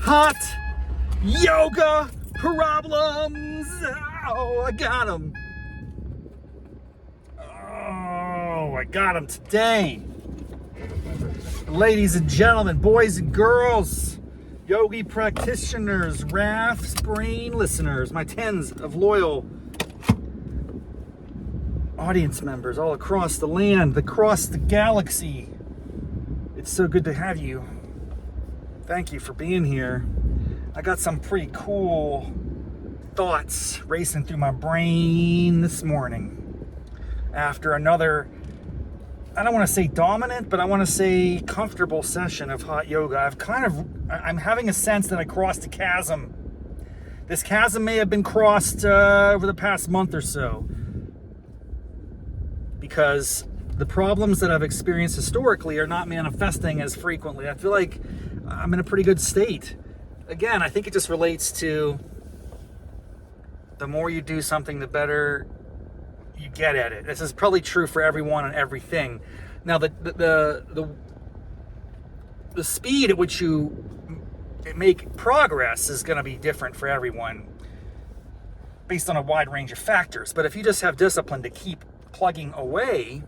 hot yoga problems. Oh, I got them. Oh, I got them today. Ladies and gentlemen, boys and girls, yogi practitioners, Raff's brain listeners, my tens of loyal audience members all across the land, across the galaxy. It's so good to have you. Thank you for being here. I got some pretty cool thoughts racing through my brain this morning after another, I don't want to say dominant, but I want to say comfortable session of hot yoga. I'm having a sense that I crossed a chasm. This chasm may have been crossed over the past month or so, because the problems that I've experienced historically are not manifesting as frequently. I feel like I'm in a pretty good state. Again, I think it just relates to the more you do something, the better you get at it. This is probably true for everyone and everything. Now, the speed at which you make progress is going to be different for everyone based on a wide range of factors. But if you just have discipline to keep plugging away,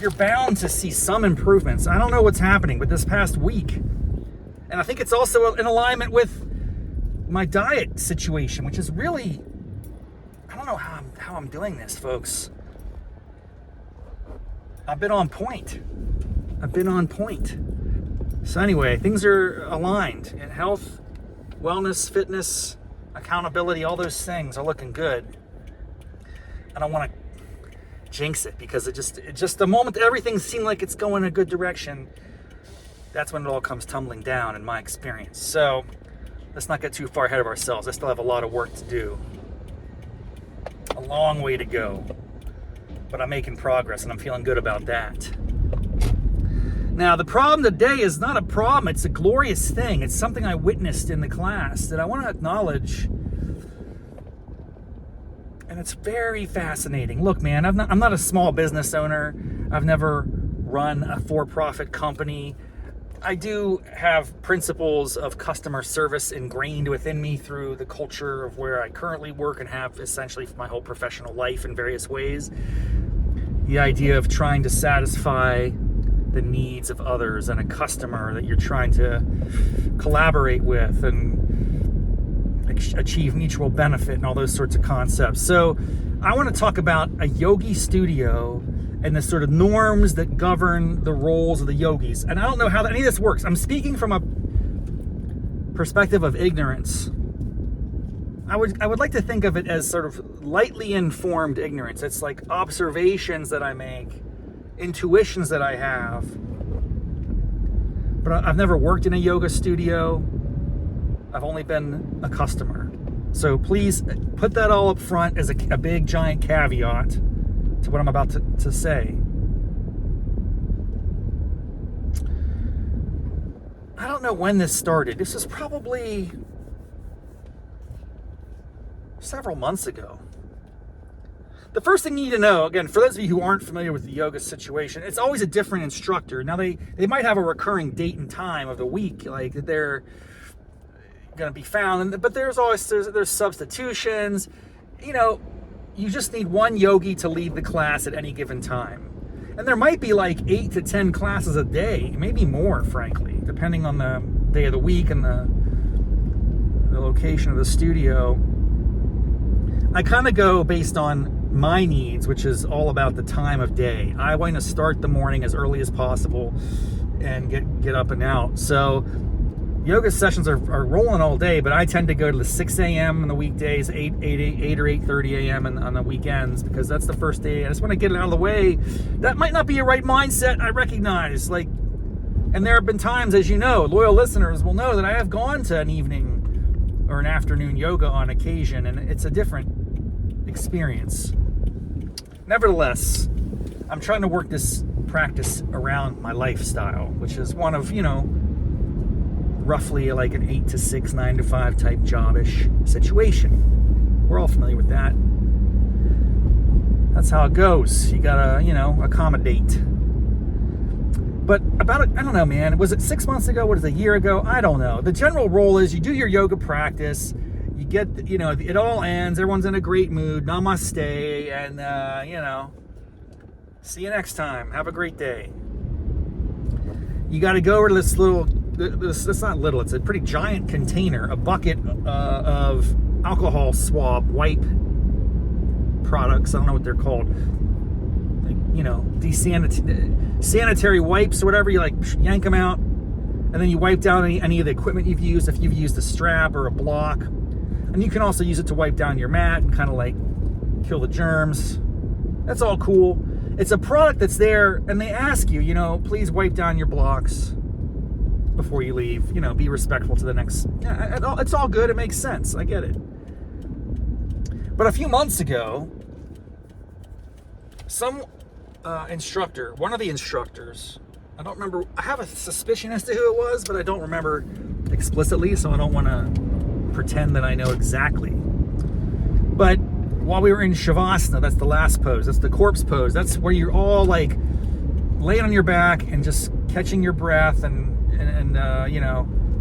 you're bound to see some improvements. I don't know what's happening, but this past week, and I think it's also in alignment with my diet situation, which is really, I don't know how I'm doing this, folks. I've been on point. So anyway, things are aligned in health, wellness, fitness, accountability. All those things are looking good. I don't want to jinx it, because it just the moment that everything seemed like it's going in a good direction, that's when it all comes tumbling down in my experience. So let's not get too far ahead of ourselves. I still have a lot of work to do. A long way to go. But I'm making progress, and I'm feeling good about that. Now, the problem today is not a problem. It's a glorious thing. It's something I witnessed in the class that I want to acknowledge. And it's very fascinating. Look, man, I'm not a small business owner. I've never run a for-profit company. I do have principles of customer service ingrained within me through the culture of where I currently work and have essentially my whole professional life in various ways. The idea of trying to satisfy the needs of others and a customer that you're trying to collaborate with and achieve mutual benefit and all those sorts of concepts. So I want to talk about a yogi studio and the sort of norms that govern the roles of the yogis. And I don't know how any of this works. I'm speaking from a perspective of ignorance. I would like to think of it as sort of lightly informed ignorance. It's like observations that I make, intuitions that I have. But I've never worked in a yoga studio. I've only been a customer. So please put that all up front as a big giant caveat to what I'm about to say. I don't know when this started. This was probably several months ago. The first thing you need to know, again, for those of you who aren't familiar with the yoga situation, it's always a different instructor. Now, they might have a recurring date and time of the week, like that they're going to be found, but there's substitutions. You know, you just need one yogi to lead the class at any given time. And there might be like 8 to 10 classes a day, maybe more, frankly, depending on the day of the week and the location of the studio. I kind of go based on my needs, which is all about the time of day. I want to start the morning as early as possible and get up and out. So yoga sessions are rolling all day, but I tend to go to the 6 a.m. on the weekdays, 8 or 8:30 a.m. on the weekends, because that's the first day. I just want to get it out of the way. That might not be a right mindset, I recognize. And there have been times, as you know, loyal listeners will know that I have gone to an evening or an afternoon yoga on occasion, and it's a different experience. Nevertheless, I'm trying to work this practice around my lifestyle, which is one of, roughly like an 8 to 6, 9 to 5 type job-ish situation. We're all familiar with that. That's how it goes. You gotta, accommodate. But I don't know, man. Was it 6 months ago? Was it a year ago? I don't know. The general rule is you do your yoga practice. You get, it all ends. Everyone's in a great mood. Namaste. And, see you next time. Have a great day. You got to go over to this little, it's not little, it's a pretty giant container, a bucket of alcohol swab wipe products. I don't know what they're called. Sanitary wipes or whatever. You yank them out, and then you wipe down any of the equipment you've used, if you've used a strap or a block. And you can also use it to wipe down your mat and kind of kill the germs. That's all cool. It's a product that's there, and they ask you, please wipe down your blocks before you leave. Be respectful to the next. Yeah, it's all good. It makes sense. I get it. But a few months ago, some instructor, one of the instructors, I don't remember, I have a suspicion as to who it was, but I don't remember explicitly, so I don't want to pretend that I know exactly. But while we were in Shavasana, that's the last pose, that's the corpse pose, that's where you're all laying on your back and just catching your breath and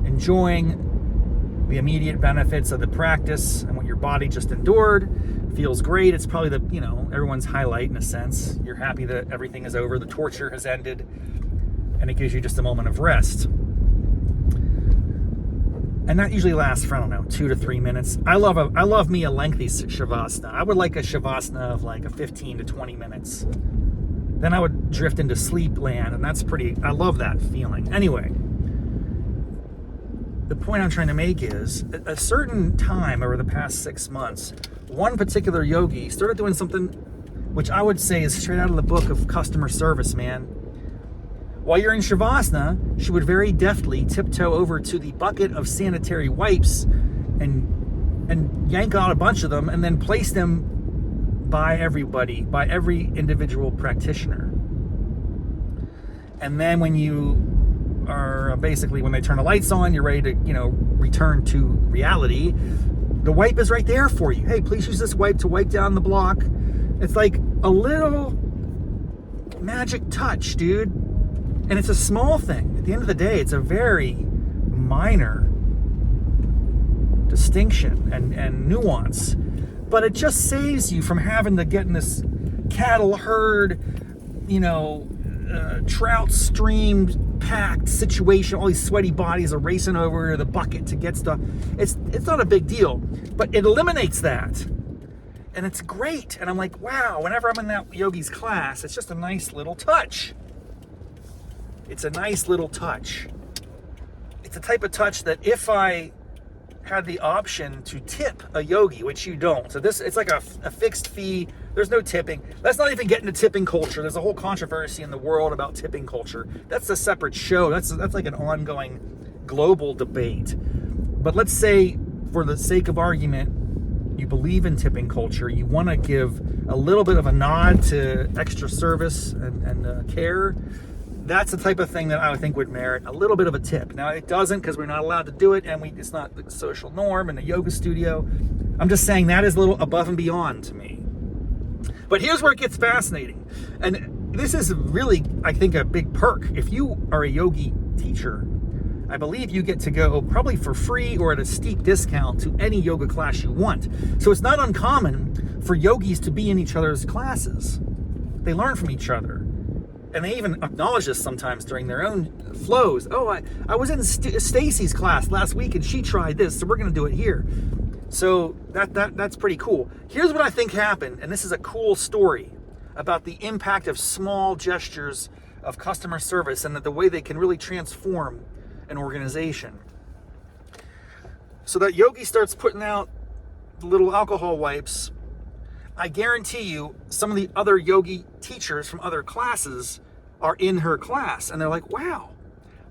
enjoying the immediate benefits of the practice and what your body just endured. Feels great. It's probably everyone's highlight in a sense. You're happy that everything is over, the torture has ended, and it gives you just a moment of rest. And that usually lasts for, 2 to 3 minutes. I love me a lengthy Shavasana. I would like a Shavasana of a 15 to 20 minutes. Then I would drift into sleep land, and I love that feeling. Anyway, the point I'm trying to make is, at a certain time over the past 6 months, one particular yogi started doing something which I would say is straight out of the book of customer service, man. While you're in Shavasana, she would very deftly tiptoe over to the bucket of sanitary wipes and yank out a bunch of them and then place them by everybody, by every individual practitioner. And then when you are when they turn the lights on, you're ready to, return to reality, the wipe is right there for you. Hey, please use this wipe to wipe down the block. It's like a little magic touch, dude. And it's a small thing. At the end of the day, it's a very minor distinction and nuance. But it just saves you from having to get in this cattle herd, trout stream packed situation. All these sweaty bodies are racing over to the bucket to get stuff. It's not a big deal, but it eliminates that. And it's great. And I'm like, wow, whenever I'm in that yogi's class, it's just a nice little touch. It's a nice little touch. It's the type of touch that if I had the option to tip a yogi, which you don't. So it's like a fixed fee. There's no tipping. Let's not even get into tipping culture. There's a whole controversy in the world about tipping culture. That's a separate show. That's like an ongoing global debate. But let's say, for the sake of argument, you believe in tipping culture. You want to give a little bit of a nod to extra service and care. That's the type of thing that I would think would merit a little bit of a tip. Now, it doesn't, because we're not allowed to do it, and it's not the social norm in a yoga studio. I'm just saying that is a little above and beyond to me. But here's where it gets fascinating. And this is really, I think, a big perk. If you are a yogi teacher, I believe you get to go probably for free or at a steep discount to any yoga class you want. So it's not uncommon for yogis to be in each other's classes. They learn from each other. And they even acknowledge this sometimes during their own flows. Oh, I was in Stacy's class last week and she tried this, so we're going to do it here. So that's pretty cool. Here's what I think happened, and this is a cool story about the impact of small gestures of customer service and the way they can really transform an organization. So that yogi starts putting out the little alcohol wipes. I guarantee you some of the other yogi teachers from other classes are in her class and they're like, wow,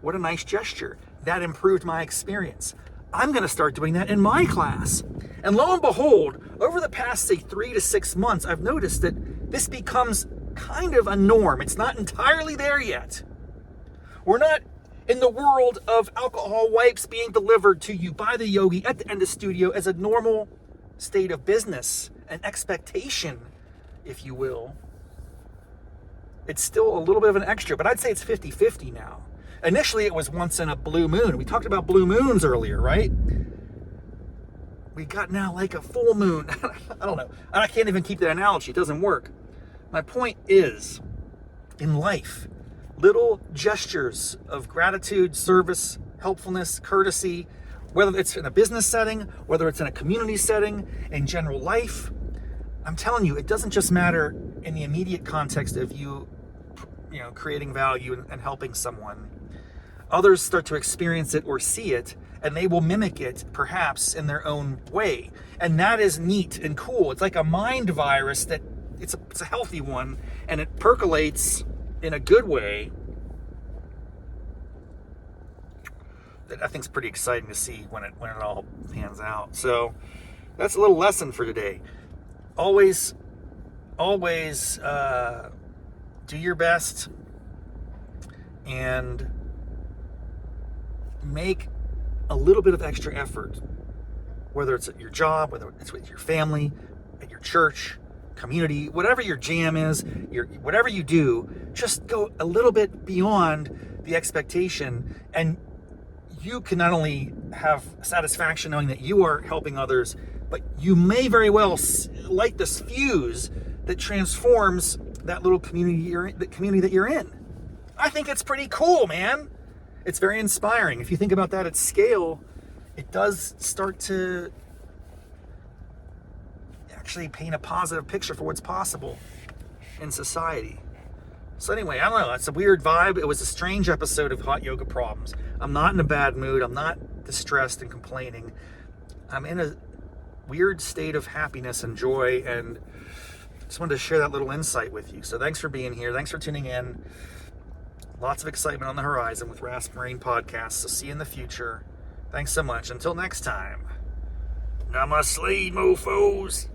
what a nice gesture. That improved my experience. I'm going to start doing that in my class. And lo and behold, over the past, say, 3 to 6 months, I've noticed that this becomes kind of a norm. It's not entirely there yet. We're not in the world of alcohol wipes being delivered to you by the yogi at the end of studio as a normal state of business, an expectation, if you will. it's still a little bit of an extra, but I'd say it's 50-50 now. Initially, it was once in a blue moon. We talked about blue moons earlier, right? We got now like a full moon. I don't know. I can't even keep that analogy. It doesn't work. My point is, in life, little gestures of gratitude, service, helpfulness, courtesy, whether it's in a business setting, whether it's in a community setting, in general life, I'm telling you, it doesn't just matter in the immediate context of you creating value and helping someone. Others start to experience it or see it, and they will mimic it, perhaps, in their own way. And that is neat and cool. It's like a mind virus that it's a healthy one, and it percolates in a good way. That I think is pretty exciting to see when it all pans out. So that's a little lesson for today. Always do your best and make a little bit of extra effort, whether it's at your job, whether it's with your family, at your church, community, whatever your jam is, whatever you do, just go a little bit beyond the expectation, and you can not only have satisfaction knowing that you are helping others, but you may very well light this fuse that transforms that little community that you're in. I think it's pretty cool, man. It's very inspiring. If you think about that at scale, it does start to actually paint a positive picture for what's possible in society. So anyway, I don't know. It's a weird vibe. It was a strange episode of Hot Yoga Problems. I'm not in a bad mood. I'm not distressed and complaining. I'm in a weird state of happiness and joy, and just wanted to share that little insight with you. So thanks for being here. Thanks for tuning in. Lots of excitement on the horizon with Raff's Marine Podcast. So see you in the future. Thanks so much. Until next time. Namaste, mofos.